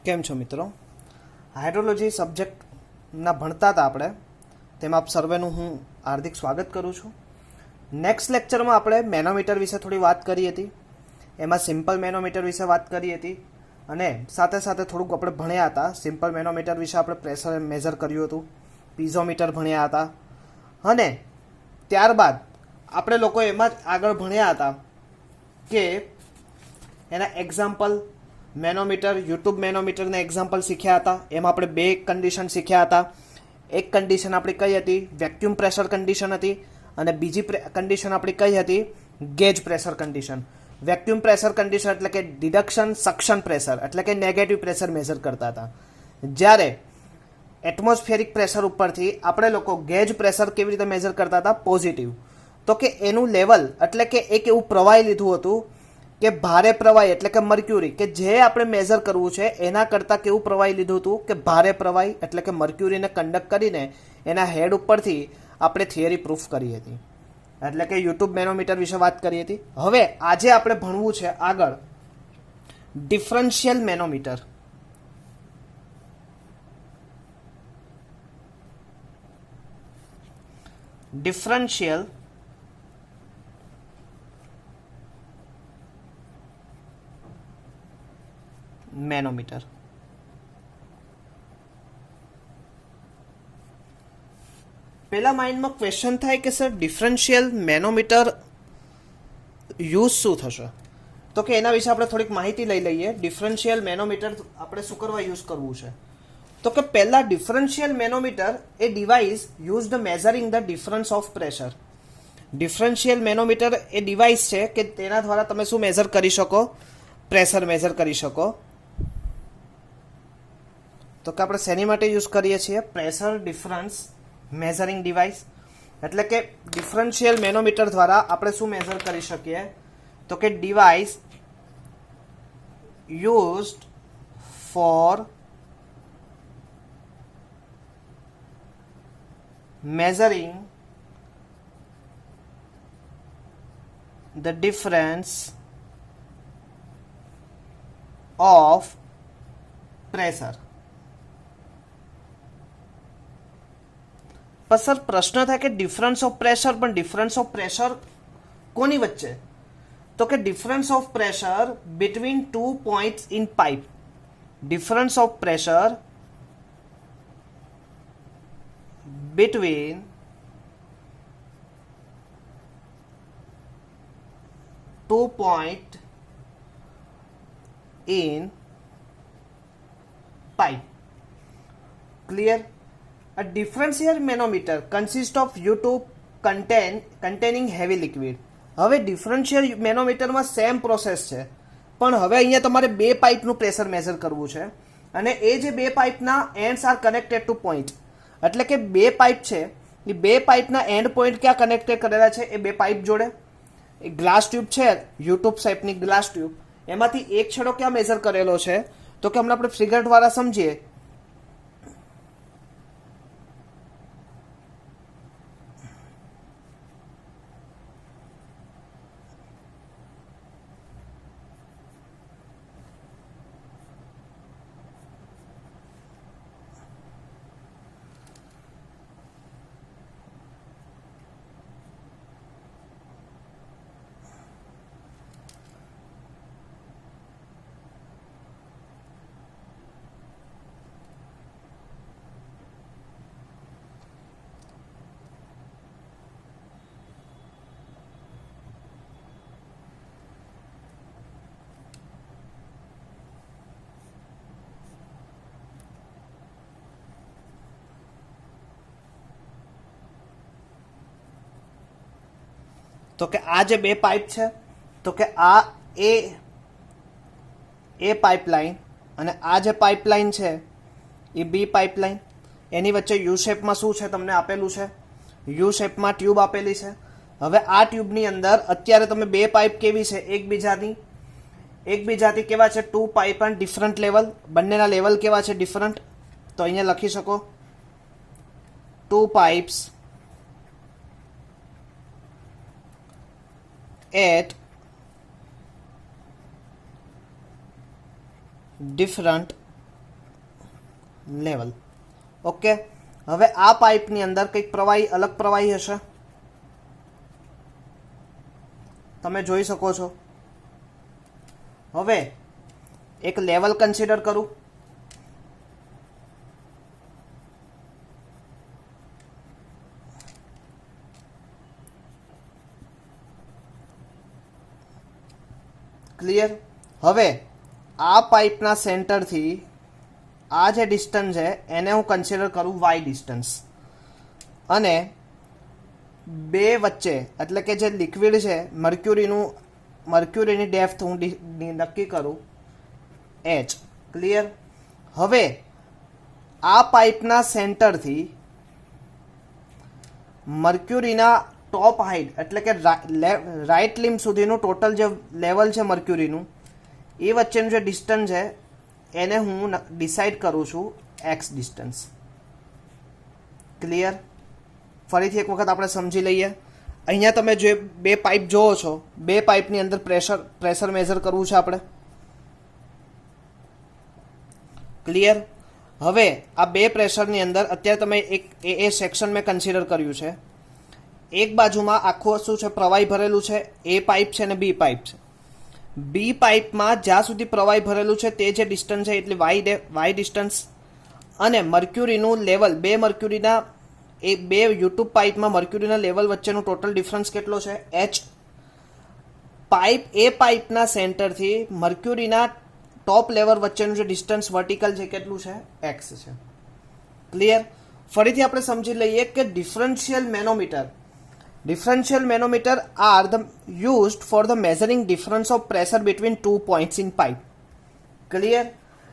કેમ છો મિત્રો? હાઇડ્રોલોજી સબ્જેક્ટના ભણતા હતા આપણે, તેમાં આપ સર્વેનું હું હાર્દિક સ્વાગત કરું છું. નેક્સ્ટ લેક્ચરમાં આપણે મેનોમીટર વિશે થોડી વાત કરી હતી. એમાં સિમ્પલ મેનોમીટર વિશે વાત કરી હતી અને સાથે સાથે થોડુંક આપણે ભણ્યા હતા. સિમ્પલ મેનોમીટર વિશે આપણે પ્રેશર મેઝર કર્યું હતું, પીઝોમીટર ભણ્યા હતા અને ત્યારબાદ આપણે લોકો એમાં જ આગળ ભણ્યા હતા કે એના એક્ઝામ્પલ મેનોમીટર, યુટ્યુબ મેનોમીટરના એક્ઝામ્પલ શીખ્યા હતા. એમાં આપણે બે કન્ડિશન શીખ્યા હતા. એક કન્ડિશન આપણી કઈ હતી? વેક્યુમ પ્રેશર કન્ડિશન હતી અને બીજી કન્ડિશન આપણી કઈ હતી? Gauge pressure condition. Vacuum pressure condition એટલે કે ડિડક્શન સક્શન પ્રેશર એટલે કે નેગેટિવ પ્રેશર મેઝર કરતા હતા, જ્યારે એટમોસ્ફિયરિક પ્રેશર ઉપરથી આપણે લોકો ગેજ પ્રેશર કેવી રીતે મેઝર કરતા હતા? પોઝિટિવ. તો કે એનું લેવલ એટલે કે એક એવું પ્રવાહી લીધું હતું કે ભારે પ્રવાહી એટલે કે મર્ક્યુરી, કે જે આપણે મેઝર કરવું છે એના કરતાં કેવું પ્રવાહી લીધું હતું કે ભારે પ્રવાહી એટલે કે મર્ક્યુરીને કન્ડક્ટ કરીને એના હેડ ઉપરથી આપણે થિયરી પ્રૂફ કરી હતી. એટલે કે યુટ્યુબ મેનોમીટર વિશે વાત કરી હતી. હવે આજે આપણે ભણવું છે આગળ ડિફરન્શિયલ મેનોમીટર. Differential manometer. પેલા માઇન્ડમાં ક્વેશ્ચન થાય કે સર ડિફરન્શિયલ મેનોમીટર યુઝ શું થશે? તો કે એના વિશે આપણે થોડીક માહિતી લઈ લઈએ. ડિફરન્શિયલ મેનોમીટર આપણે શું કરવા યુઝ કરવું છે? તો કે પહેલા differential manometer A device used measuring the difference of pressure. Differential manometer A device છે કે તેના દ્વારા તમે શું મેઝર કરી શકો? પ્રેશર મેઝર કરી શકો. તો કે આપણે શેની માટે યુઝ કરીએ છીએ? Pressure difference measuring device. એટલે કે ડિફરન્શિયલ મેનોમીટર દ્વારા આપણે શું મેઝર કરી શકીએ? તો કે device used for measuring the difference of pressure. પણ સર પ્રશ્ન થાય કે ડિફરન્સ ઓફ પ્રેશર, પણ ડિફરન્સ ઓફ પ્રેશર કોની વચ્ચે? તો કે difference of pressure between two points in pipe. Difference of pressure between two point in pipe. Clear? A differential manometer consists of U-tube containing heavy liquid. હવે differential મેનોમીટરમાં same process છે, પણ હવે અહીંયા તમારે બે પાઇપનું પ્રેશર મેઝર કરવું છે અને એ જે બે પાઇપના ends are connected to point. એટલે કે બે પાઇપ છે, એ બે પાઇપના એન્ડ પોઈન્ટ ક્યાં કનેક્ટેડ કરેલા છે? એ બે પાઇપ જોડે. એ ગ્લાસ ટ્યુબ છે, યુટ્યુબ શેપની ગ્લાસ ટ્યુબ, એમાંથી એક છેડો ક્યાં મેઝર કરેલો છે? તો કે હમણાં આપણે ફિગર દ્વારા સમજીએ. તો કે આ જે બે પાઇપ છે, તો કે આ એ પાઇપલાઇન અને આ જે પાઇપલાઇન છે એ બી પાઇપલાઇન. એની વચ્ચે યુ શેપમાં શું છે તમને આપેલું છે? યુ શેપમાં ટ્યુબ આપેલી છે. હવે આ ટ્યુબની અંદર અત્યારે તમે બે પાઇપ કેવી છે? એકબીજાથી કેવા છે? Two pipe and different level. બંનેના લેવલ કેવા છે? ડિફરન્ટ. તો અહીંયા લખી શકો two pipes at different level. Okay, હવે આ પાઇપની અંદર કંઈક પ્રવાહી, અલગ પ્રવાહી હશે, તમે જોઈ શકો છો. હવે એક લેવલ કન્સિડર કરું. ક્લિયર. હવે આ પાઇપના સેન્ટરથી આ જે ડિસ્ટન્સ છે એને હું કન્સિડર કરું વાય ડિસ્ટન્સ, અને બે વચ્ચે એટલે કે જે લિક્વિડ છે મર્ક્યુરીની ડેપ્થ હું નક્કી કરું એચ. ક્લિયર. હવે આ પાઇપના સેન્ટરથી મર્ક્યુરીના ટોપ હાઇટ એટલે કે રાઇટ લિમ્બ સુધીનું ટોટલ જે લેવલ છે મર્ક્યુરીનું, એ વચ્ચેનું જે ડિસ્ટન્સ છે એને હું ડિસાઇડ કરું છું એક્સ ડિસ્ટન્સ. ક્લિયર. ફરીથી એક વખત આપણે સમજી લઈએ. અહીંયા તમે જે બે પાઇપ જોવો છો, બે પાઇપની અંદર પ્રેશર મેઝર કરવું છે આપણે. ક્લિયર. હવે આ બે પ્રેશરની અંદર અત્યારે તમે એક એ સેક્શન મેં કન્સિડર કર્યું છે. એક બાજુમાં આખું શું છે, પ્રવાહી ભરેલું છે, એ પાઇપ છે અને બી પાઇપ છે. બી પાઇપમાં જ્યાં સુધી પ્રવાહી ભરેલું છે તે જે ડિસ્ટન્સ છે એટલે વાય ડિસ્ટન્સ, અને મર્ક્યુરીનું લેવલ, બે મર્ક્યુરીના એ બે યુટ્યુબ પાઇપમાં મર્ક્યુરીના લેવલ વચ્ચેનું ટોટલ ડિફરન્સ કેટલો છે, એચ. પાઇપના સેન્ટરથી મર્ક્યુરીના ટોપ લેવલ વચ્ચેનું જે ડિસ્ટન્સ વર્ટિકલ છે કેટલું છે, એક્સ છે. ક્લિયર. ફરીથી આપણે સમજી લઈએ કે differential manometer are used for the measuring difference of pressure between 2 points in pipe. Clear.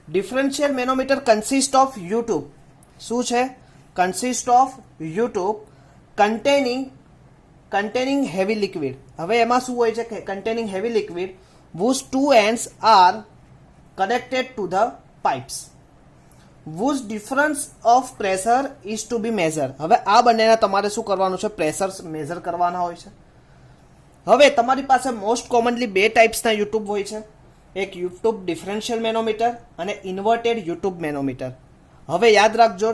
Differential manometer consist of U-tube. શું છે? Consist of U-tube containing heavy liquid. હવે એમાં શું હોય છે કે containing heavy liquid whose two ends are connected to the pipes. whose difference of pressure is to be measured. હવે આ બંનેના તમારે શું કરવાનું છે, પ્રેશર મેઝર કરવાના હોય છે. હવે તમારી પાસે મોસ્ટ કોમનલી બે ટાઈપ્સના યુટ્યુબ હોય છે, એક યુટ્યુબ ડિફરન્શિયલ મેનોમીટર અને ઇન્વર્ટેડ યુટ્યુબ મેનોમીટર. હવે યાદ રાખજો,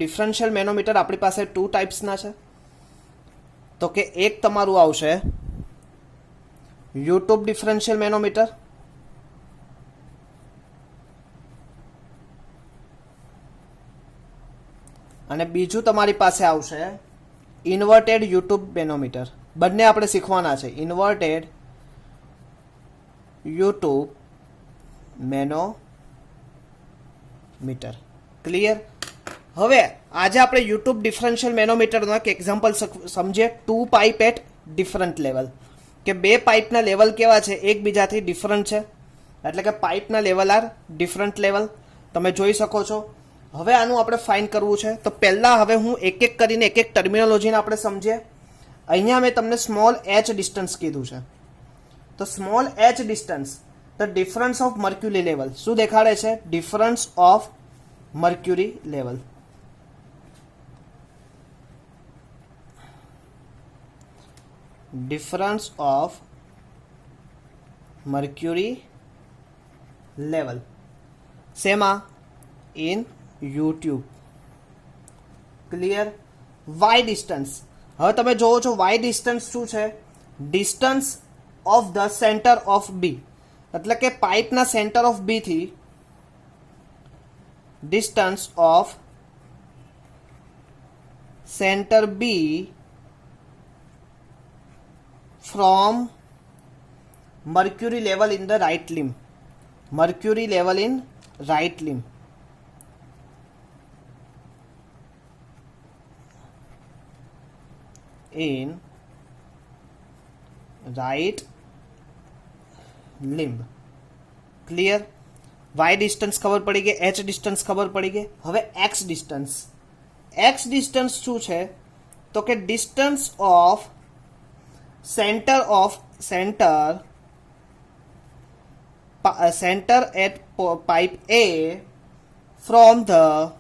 ડિફરન્શિયલ મેનોમીટર આપણી પાસે ટુ ટાઈપ્સના છે. તો કે એક તમારું આવશે યુટ્યુબ ડિફરન્શિયલ મેનોમીટર, અને બીજું તમારી પાસે આવશે ઇન્વર્ટેડ યુટ્યુબ મેનોમીટર. બંને આપણે શીખવાના છે, ઇન્વર્ટેડ યુટ્યુબ મેનોમીટર. ક્લિયર. હવે આજે આપણે યુટ્યુબ ડિફરન્શિયલ મેનોમીટરનો એક એક્ઝામ્પલ સમજીએ. Two pipe at different level, કે બે પાઇપના લેવલ કેવા છે, એકબીજાથી ડિફરન્ટ છે, એટલે કે પાઇપના લેવલ આર ડિફરન્ટ લેવલ. તમે જોઈ શકો છો. હવે આનું આપણે ફાઇન કરવું છે, તો પહેલાં હવે હું એક એક કરીને એક ટર્મિનોલોજીને આપણે સમજીએ. અહીંયા મેં તમને સ્મોલ એચ ડિસ્ટન્સ કીધું છે. તો small h distance, the difference of mercury level. શું દેખાડે છે? Difference of mercury level. Difference of mercury level શેમાં? In YouTube. Clear. Y distance. હવે તમે જોવો છો વાય ડિસ્ટન્સ શું છે? Distance of the centre of B, એટલે કે પાઇપના સેન્ટર ઓફ બી થી distance of centre B from mercury level in the right limb. Mercury level in right limb. in right limb. Clear. Y distance ખબર પડી ગઈ, H distance ખબર પડી ગઈ. હવે એક્સ ડિસ્ટન્સ. એક્સ ડિસ્ટન્સ શું છે? તો કે distance of centre at pipe A from the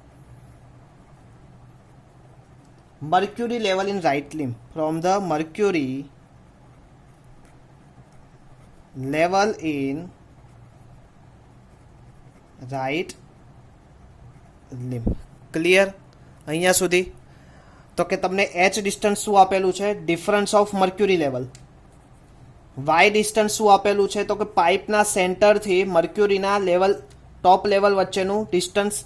mercury level in right limb. From the mercury level in right લિમ્બ. Clear અહીંયા સુધી? તો કે તમને h ડિસ્ટન્સ શું આપેલું છે? Difference of mercury level. y distance શું આપેલું છે? તો કે પાઇપના સેન્ટરથી મર્ક્યુરીના લેવલ ટોપ લેવલ વચ્ચેનું ડિસ્ટન્સ,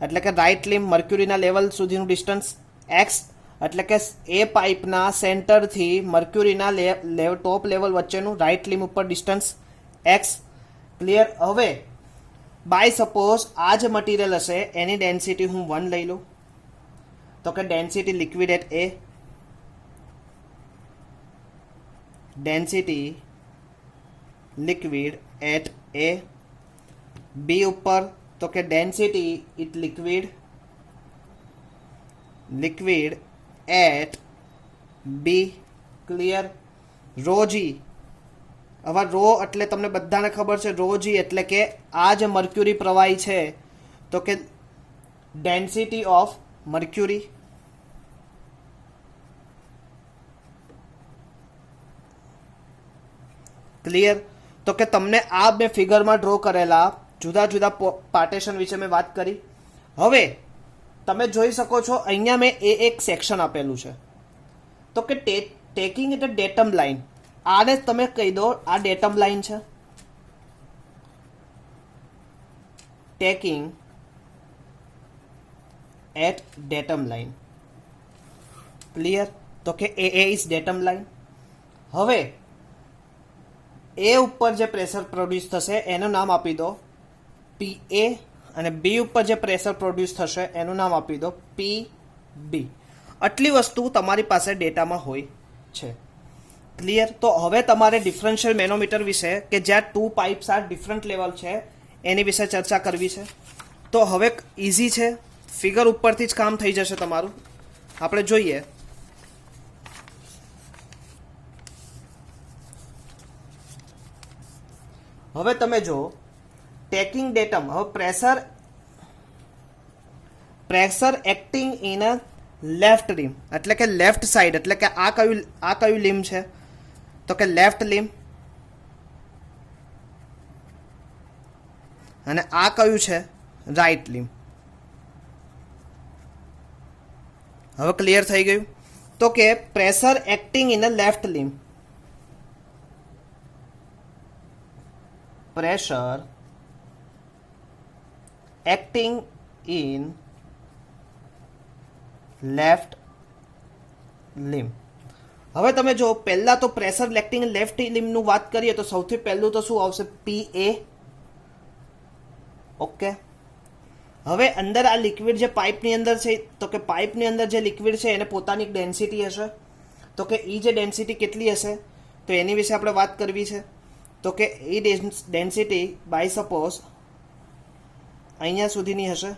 એટલે કે રાઇટ લિમ્બ મર્ક્યુરીના લેવલ સુધીનું ડિસ્ટન્સ. x એટલે કે એ પાઇપના સેન્ટરથી મર્ક્યુરીના ટોપ લેવલ વચ્ચેનું રાઇટ લિમ્બ ઉપર ડિસ્ટન્સ x. ક્લિયર? હવે બાય સપોઝ આ જે મટીરિયલ હશે એની ડેન્સિટી હું 1 લઈ લઉં, તો કે density liquid at A, density liquid at A. B ઉપર તો કે density it liquid at B. Clear? Rho G. હવે રો એટલે તમને બધાને ખબર છે, રો જી એટલે કે આ જે મર્ક્યુરી પ્રવાહી છે તો કે ડેન્સિટી ઓફ મર્ક્યુરી. ક્લિયર? તો કે તમને આ બે ફિગરમાં ડ્રો કરેલા જુદા જુદા પાર્ટેશન વિશે મેં વાત કરી. હવે તમે જોઈ શકો છો અહીંયા મેં એક સેક્શન આપેલું છે, તો કે taking it a datum line. આને તમે કહી દો આ ડેટમ લાઇન છે. Taking at datum line. Clear? તો કે એ ઇઝ ડેટમ લાઇન. હવે એ ઉપર જે પ્રેશર પ્રોડ્યુસ થશે એનું નામ આપી દો પી એ, અને બી ઉપર જે પ્રેશર પ્રોડ્યુસ થશે એનું નામ આપી દો પી બી. આટલી વસ્તુ તમારી પાસે ડેટામાં હોય છે. ક્લિયર? તો હવે તમારે ડિફરન્શિયલ મેનોમીટર વિશે, કે જ્યાં 2 પાઇપ્સ આર ડિફરન્ટ લેવલ છે, એની વિશે ચર્ચા કરવી છે. તો હવે ઇઝી છે, ફિગર ઉપરથી જ કામ થઈ જશે તમારું. આપણે જોઈએ. હવે તમે જો ટેકિંગ ડેટમ, હવે pressure acting in a left લિમ્બ, એટલે કે લેફ્ટ સાઈડ, એટલે કે આ કયું લિમ્બ છે? તો કે લેફ્ટ લિમ્બ. અને આ કયું છે? રાઈટ લિમ્બ. હવે ક્લિયર થઈ ગયું? તો કે pressure acting in a left limb, pressure acting in left limb. હવે તમે જો પહેલા તો પ્રેશર એક્ટિંગ લેફ્ટ લિમ્બનું વાત કરીએ તો સૌથી પહેલું તો શું આવશે? પી એ. ઓકે. હવે અંદર આ લિક્વિડ જે પાઇપની અંદર છે, તો કે પાઇપની અંદર જે લિક્વિડ છે એને પોતાની ડેન્સિટી હશે. તો કે એ જે ડેન્સિટી કેટલી હશે તો એની વિશે આપણે વાત કરવી છે. તો કે એ ડેન્સિટી બાય સપોઝ અહીંયા સુધીની હશે.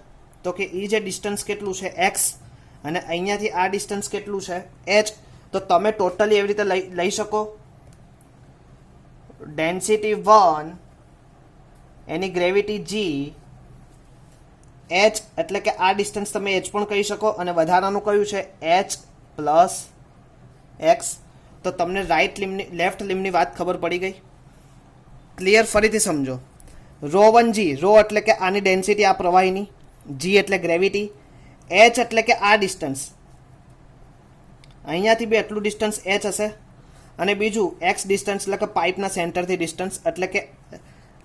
તો કે એ જે ડિસ્ટન્સ કેટલું છે એક્સ, અને અહીંયાથી આ ડિસ્ટન્સ કેટલું છે એચ. તો તમે ટોટલી એવી રીતે લઈ શકો ડેન્સિટી 1, એની ગ્રેવિટી જી, એચ એટલે કે આ ડિસ્ટન્સ તમે એચ પણ કહી શકો, અને વધારાનું કયું છે એચ પ્લસ એક્સ. તો તમને રાઈટ લિમ્બની લેફ્ટ લિમ્બની વાત ખબર પડી ગઈ. ક્લિયર? ફરીથી સમજો. રો 1 જી, રો એટલે કે આની ડેન્સિટી આ પ્રવાહીની, જી એટલે ગ્રેવિટી, એચ એટલે કે આ ડિસ્ટન્સ, અહીંયાથી બી એટલું ડિસ્ટન્સ એચ હશે, અને બીજું એક્સ ડિસ્ટન્સ એટલે કે પાઇપના સેન્ટરથી ડિસ્ટન્સ, એટલે કે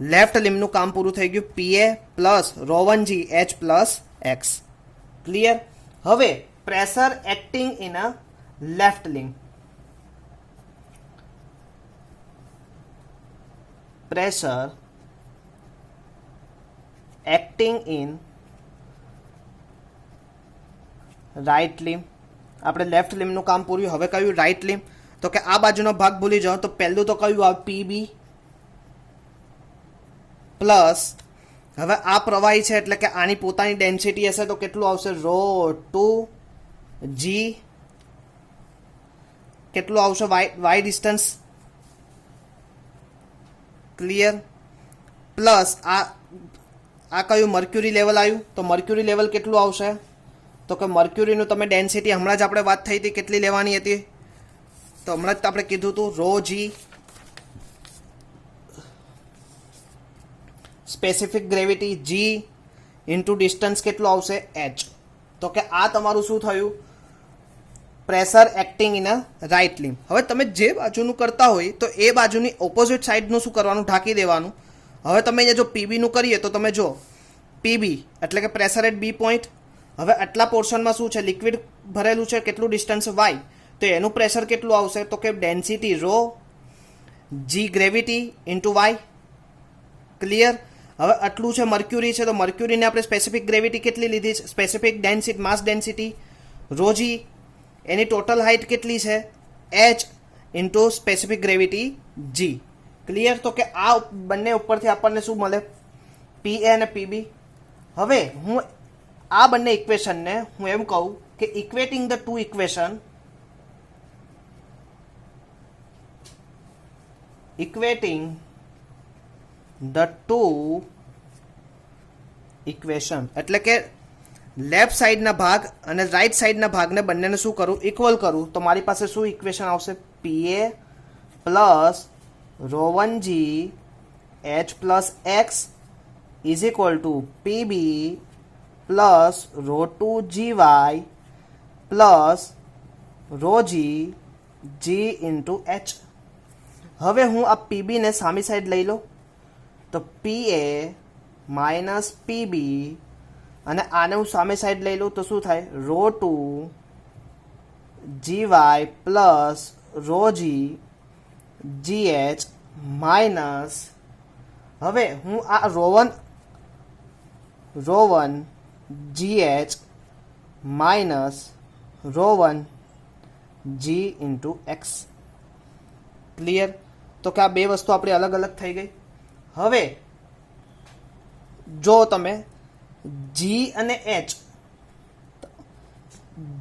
લેફ્ટ લિમ્બનું કામ પૂરું થઈ ગયું. P A plus rho 1 G H plus X. Clear? હવે pressure acting in a left limb, pressure acting in right limb. આપણે લેફ્ટ લિમ્બનું કામ પૂરું. હવે કયું? Right limb. તો કે આ બાજુનો ભાગ ભૂલી જાઓ તો પહેલું તો કયું આવે? પીબી પ્લસ, હવે આ પ્રવાહી છે એટલે કે આની પોતાની ડેન્સિટી હશે તો કેટલું આવશે? રો 2 જી. કેટલું આવશે? Y distance. ક્લિયર? પ્લસ આ કયું? મર્ક્યુરી લેવલ આવ્યું. તો મર્ક્યુરી લેવલ કેટલું આવશે? તો કે મર્ક્યુરીનું તમે ડેન્સિટી હમણાં જ આપણે વાત થઈ હતી કેટલી લેવાની હતી, તો હમણાં જ આપણે કીધું હતું rho G, specific gravity G, into distance કેટલું આવશે એચ. તો કે આ તમારું શું થયું pressure acting in a right limb. હવે તમે જે બાજુનું કરતા હોય તો એ બાજુની ઓપોઝિટ સાઈડનું શું કરવાનું ઢાંકી દેવાનું. હવે તમે અહીંયા જો પીબીનું કરીએ તો તમે જો પીબી એટલે કે પ્રેશર એટ બી પોઈન્ટ. હવે આટલા પોર્શનમાં શું છે લિક્વિડ ભરેલું છે કેટલું ડિસ્ટન્સ વાય તો એનું પ્રેશર કેટલું આવશે તો કે ડેન્સિટી રો જી ગ્રેવિટી ઇન્ટુ વાય. ક્લિયર. હવે આટલું છે મર્ક્યુરી છે તો મર્ક્યુરીને આપણે સ્પેસિફિક ગ્રેવિટી કેટલી લીધી છે સ્પેસિફિક ડેન્સિટી માસ ડેન્સિટી રોજી એની ટોટલ હાઇટ કેટલી છે એચ ઇન્ટુ સ્પેસિફિક ગ્રેવિટી જી. ક્લિયર. તો કે આ બંને ઉપરથી આપણને શું મળે પી એ અને પીબી. હવે હું આ બંને ઇક્વેશનને હું એમ કહું કે equating the two equation equating the two equation એટલે કે લેફ્ટ સાઈડના ભાગ અને રાઈટ સાઈડના ભાગને બંનેને શું કરું ઇક્વલ કરું તો મારી પાસે શું ઇક્વેશન આવશે P A plus rho one G H plus X is equal to P B plus rho two G Y plus rho G G into H. હવે હું આ પીબીને સામી સાઈડ લઈ લઉં તો પી એ માઇનસ પીબી અને આને હું સામે સાઈડ લઈ લઉં તો શું થાય rho two G Y plus rho G G H minus. હવે હું આ rho one G H minus rho one G into X. Clear. તો કે આ બે વસ્તુ આપણી અલગ અલગ થઈ ગઈ. હવે જો તમે જી અને એચ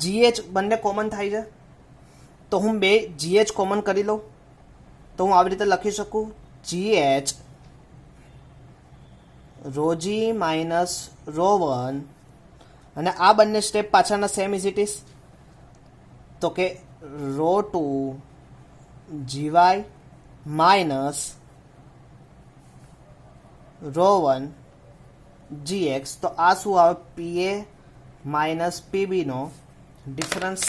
જીએચ બંને કોમન થાય છે તો હું બે જીએચ કોમન કરી લઉં તો હું આવી રીતે લખી શકું GH row G minus rho one અને આ બંને સ્ટેપ પાછળના સેમ ઇઝ ઇટ ઇઝ તો કે rho two G Y minus rho one G X. તો આ શું આવે પી એ માઇનસ પીબીનો ડિફરન્સ.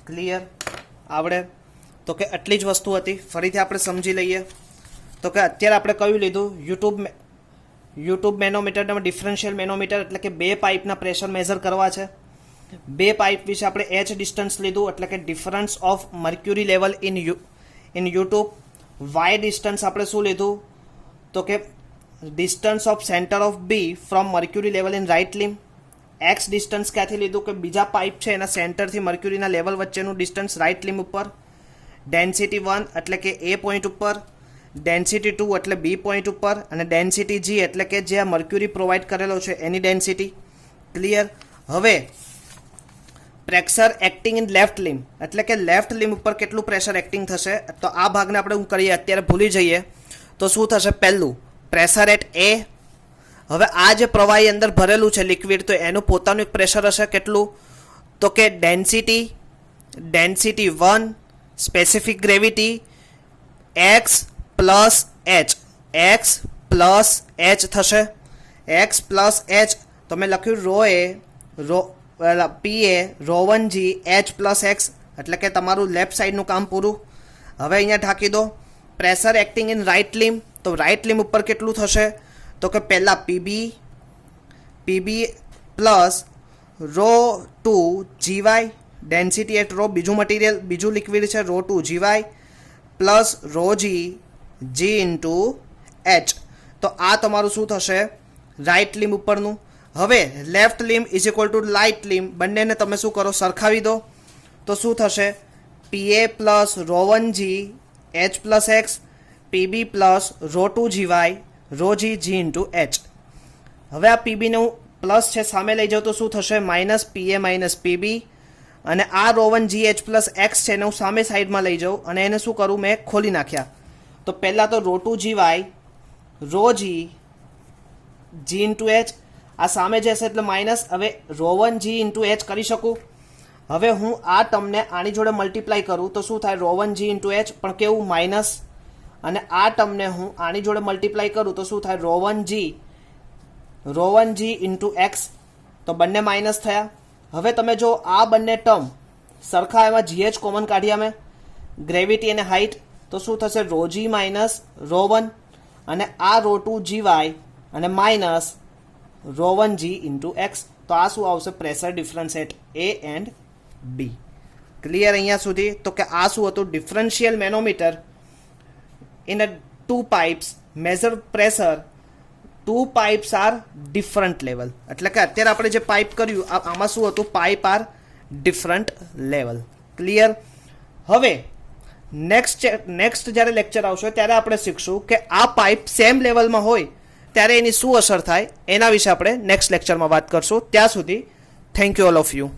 ક્લિયર. આવડે. તો કે આટલી જ વસ્તુ હતી. ફરીથી આપણે સમજી લઈએ તો કે અત્યારે આપણે કયું લીધું યુટ્યુબ મેનોમીટરમાં ડિફરન્શિયલ મેનોમીટર એટલે કે બે પાઇપના પ્રેશર મેઝર કરવા છે. બે પાઇપ વિશે આપણે એચ ડિસ્ટન્સ લીધું એટલે કે difference of mercury level in U tube. Y distance આપણે શું લીધું તો કે distance of centre of B from mercury level in right limb. X distance ક્યાંથી લીધું કે બીજા પાઇપ છે એના સેન્ટરથી મર્ક્યુરીના લેવલ વચ્ચેનું ડિસ્ટન્સ રાઇટ લિમ્બ ઉપર. ડેન્સિટી 1 એટલે કે એ પોઈન્ટ ઉપર, ડેન્સિટી 2 એટલે બી પોઈન્ટ ઉપર અને ડેન્સિટી જી એટલે કે જે મર્ક્યુરી પ્રોવાઈડ કરેલો છે એની ડેન્સિટી. ક્લિયર. હવે પ્રેશર એક્ટિંગ ઇન લેફ્ટ લિમ્બ એટલે કે લેફ્ટ લિમ્બ ઉપર કેટલું પ્રેશર એક્ટિંગ થશે તો આ ભાગને આપણે હું કરીએ અત્યારે ભૂલી જઈએ તો શું થશે પહેલું પ્રેશર એટ એ. હવે આ જે પ્રવાહી અંદર ભરેલું છે લિક્વિડ તો એનું પોતાનું એક પ્રેશર હશે કેટલું તો કે density 1 specific gravity X plus H થશે. એક્સ પ્લસ એચ તો મેં લખ્યું P A rho one G H plus X એટલે કે તમારું લેફ્ટ સાઈડનું કામ પૂરું. હવે અહીંયા ઢાંકી દો pressure acting in right limb તો રાઇટ લિમ્બ ઉપર કેટલું થશે તો કે પહેલાં P B plus rho two G Y density at rho બીજું મટીરિયલ બીજું લિક્વિડ છે rho two G Y plus rho G into H. તો આ તમારું શું થશે રાઇટ લિમ્બ ઉપરનું. હવે left limb is equal to right limb બંનેને તમે શું કરો સરખાવી દો તો શું થશે P A plus rho one G H plus X P B plus rho two G Y rho G into H. હવે આ પીબીને હું પ્લસ છે સામે લઈ જાઉં તો શું થશે minus P A minus P B અને આ rho one G H plus X છે એને હું સામે સાઈડમાં લઈ જાઉં અને એને શું કરું મેં ખોલી નાખ્યા તો પહેલાં તો rho two G Y rho G into H આ સામે જશે એટલે માઇનસ. હવે rho one G into H કરી શકું. હવે હું આ ટર્મને આની જોડે મલ્ટીપ્લાય કરું તો શું થાય rho one G into H પણ કેવું માઇનસ અને આ ટર્મને હું આની જોડે મલ્ટીપ્લાય કરું તો શું થાય, rho one G into X, તો બંને માઇનસ થયા. હવે તમે જો આ બંને ટર્મ સરખા, એમાં જીએચ કોમન કાઢીએ અમે, ગ્રેવિટી અને હાઇટ, તો શું થશે, rho G minus rho one, અને આ રો ટુ જી વાય અને minus rho one G into X. તો આ શું આવશે, pressure difference at A and B. Clear અહીંયા સુધી? તો કે આ શું હતું, differential manometer in a two pipes measure pressure, two pipes are different level. એટલે કે અત્યારે આપણે જે પાઇપ કર્યું આમાં શું હતું, pipe R different level. Clear? હવે નેક્સ્ટ જ્યારે લેક્ચર આવશે ત્યારે આપણે શીખશું કે આ પાઇપ સેમ લેવલમાં હોય ત્યારે એની શું અસર થાય, એના વિશે આપણે નેક્સ્ટ લેક્ચરમાં વાત કરશું. ત્યાં સુધી thank you all of you.